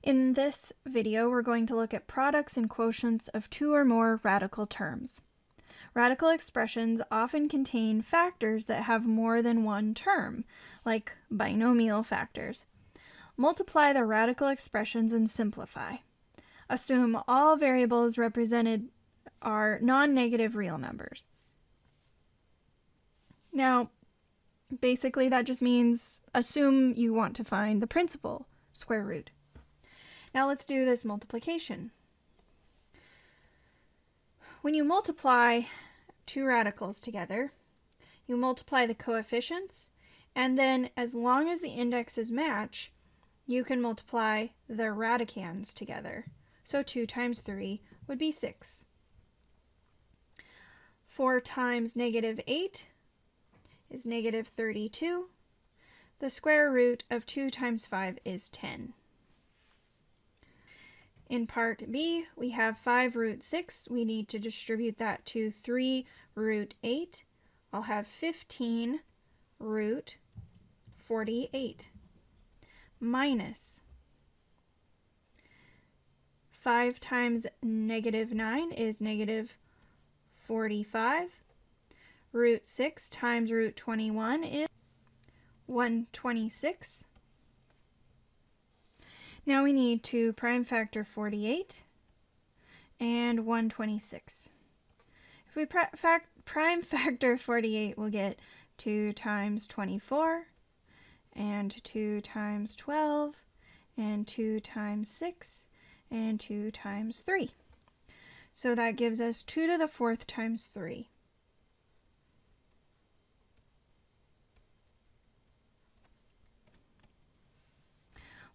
In this video, we're going to look at products and quotients of two or more radical terms. Radical expressions often contain factors that have more than one term, like binomial factors. Multiply the radical expressions and simplify. Assume all variables represented are non-negative real numbers. Now, basically that just means assume you want to find the principal square root. Now let's do this multiplication. When you multiply two radicals together, you multiply the coefficients, and then as long as the indexes match, you can multiply the radicands together. So 2 times 3 would be 6. 4 times negative 8 is negative 32. The square root of 2 times 5 is 10. In part B, we have 5 root 6. We need to distribute that to 3 root 8. I'll have 15 root 48 minus 5 times negative 9 is negative 45. Root 6 times root 21 is 126. Now we need to prime factor 48 and 126. If we prime factor 48, we'll get 2 times 24 and 2 times 12 and 2 times 6 and 2 times 3. So that gives us 2 to the 4th times 3.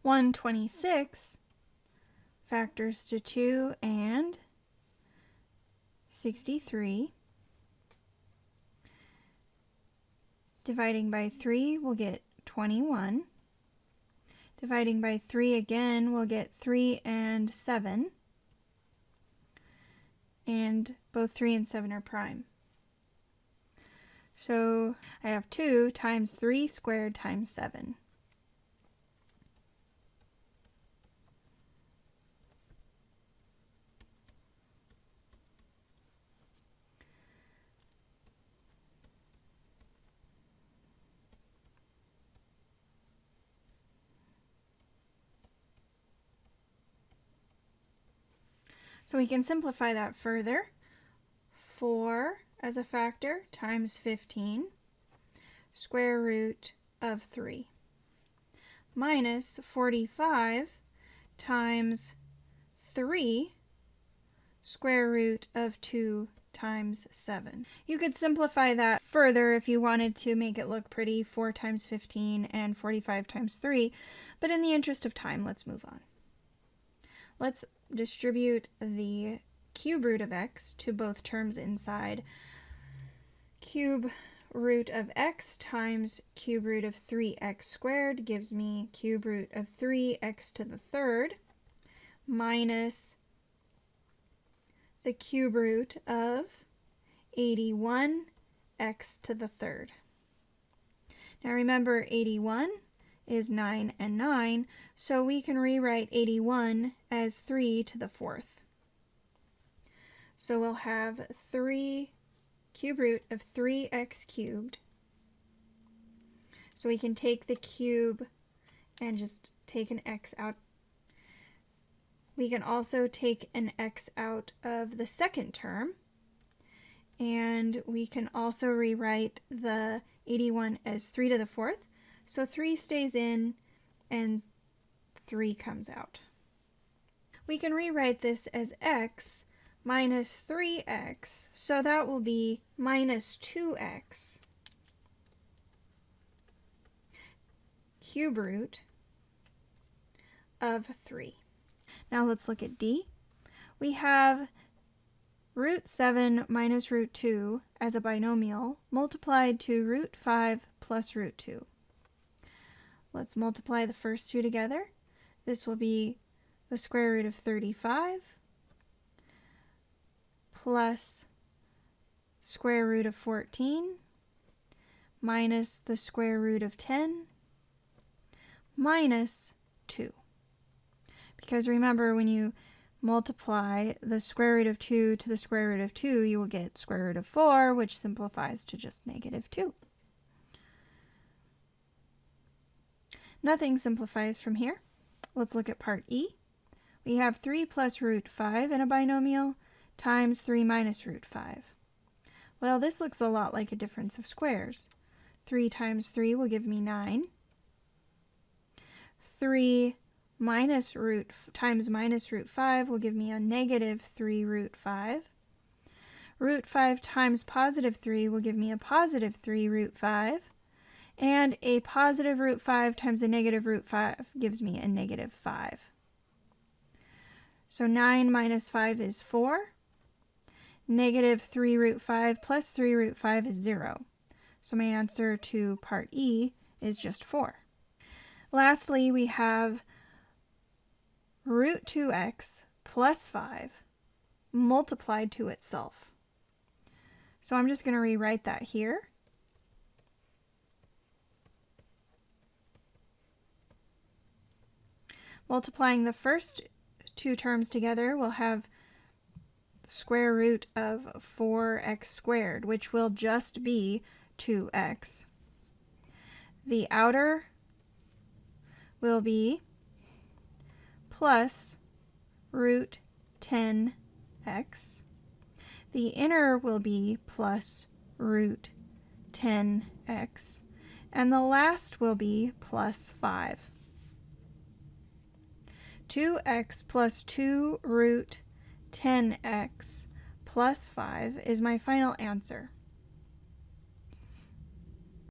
One 26 factors to 2 and 63. Dividing by 3, we'll get 21. Dividing by 3 again, we'll get 3 and 7. And both 3 and 7 are prime. So I have 2 times 3 squared times 7. So we can simplify that further. 4 as a factor times 15, square root of 3, minus 45 times 3, square root of 2 times 7. You could simplify that further if you wanted to make it look pretty, 4 times 15 and 45 times 3, but in the interest of time, let's move on. Let's distribute the cube root of x to both terms inside. Cube root of x times cube root of 3x squared gives me cube root of 3x to the 3rd minus the cube root of 81x to the 3rd. Now remember, 81 is 9 and 9, so we can rewrite 81 as 3 to the 4th. So we'll have 3 cube root of 3x cubed. So we can take the cube and just take an x out. We can also take an x out of the second term, and we can also rewrite the 81 as 3 to the 4th. So 3 stays in and 3 comes out. We can rewrite this as x minus 3x, so that will be minus 2x cube root of 3. Now let's look at D. We have root 7 minus root 2 as a binomial multiplied to root 5 plus root 2. Let's multiply the first two together. This will be the square root of 35 plus square root of 14 minus the square root of 10 minus 2. Because remember, when you multiply the square root of 2 to the square root of 2, you will get square root of 4, which simplifies to just -2. Nothing simplifies from here. Let's look at part E. We have 3 plus root 5 in a binomial times 3 minus root 5. Well, this looks a lot like a difference of squares. 3 times 3 will give me 9. 3 times minus root 5 will give me a -3 root 5. Root 5 times positive 3 will give me a +3 root 5. And a positive root 5 times a negative root 5 gives me a -5. So 9 minus 5 is 4. -3 root 5 plus 3 root 5 is 0. So my answer to part E is just 4. Lastly, we have root 2x plus 5 multiplied to itself. So I'm just going to rewrite that here. Multiplying the first two terms together, we'll have square root of 4x squared, which will just be 2x. The outer will be plus root 10x. The inner will be plus root 10x. And the last will be plus 5. 2x plus 2 root 10x plus 5 is my final answer.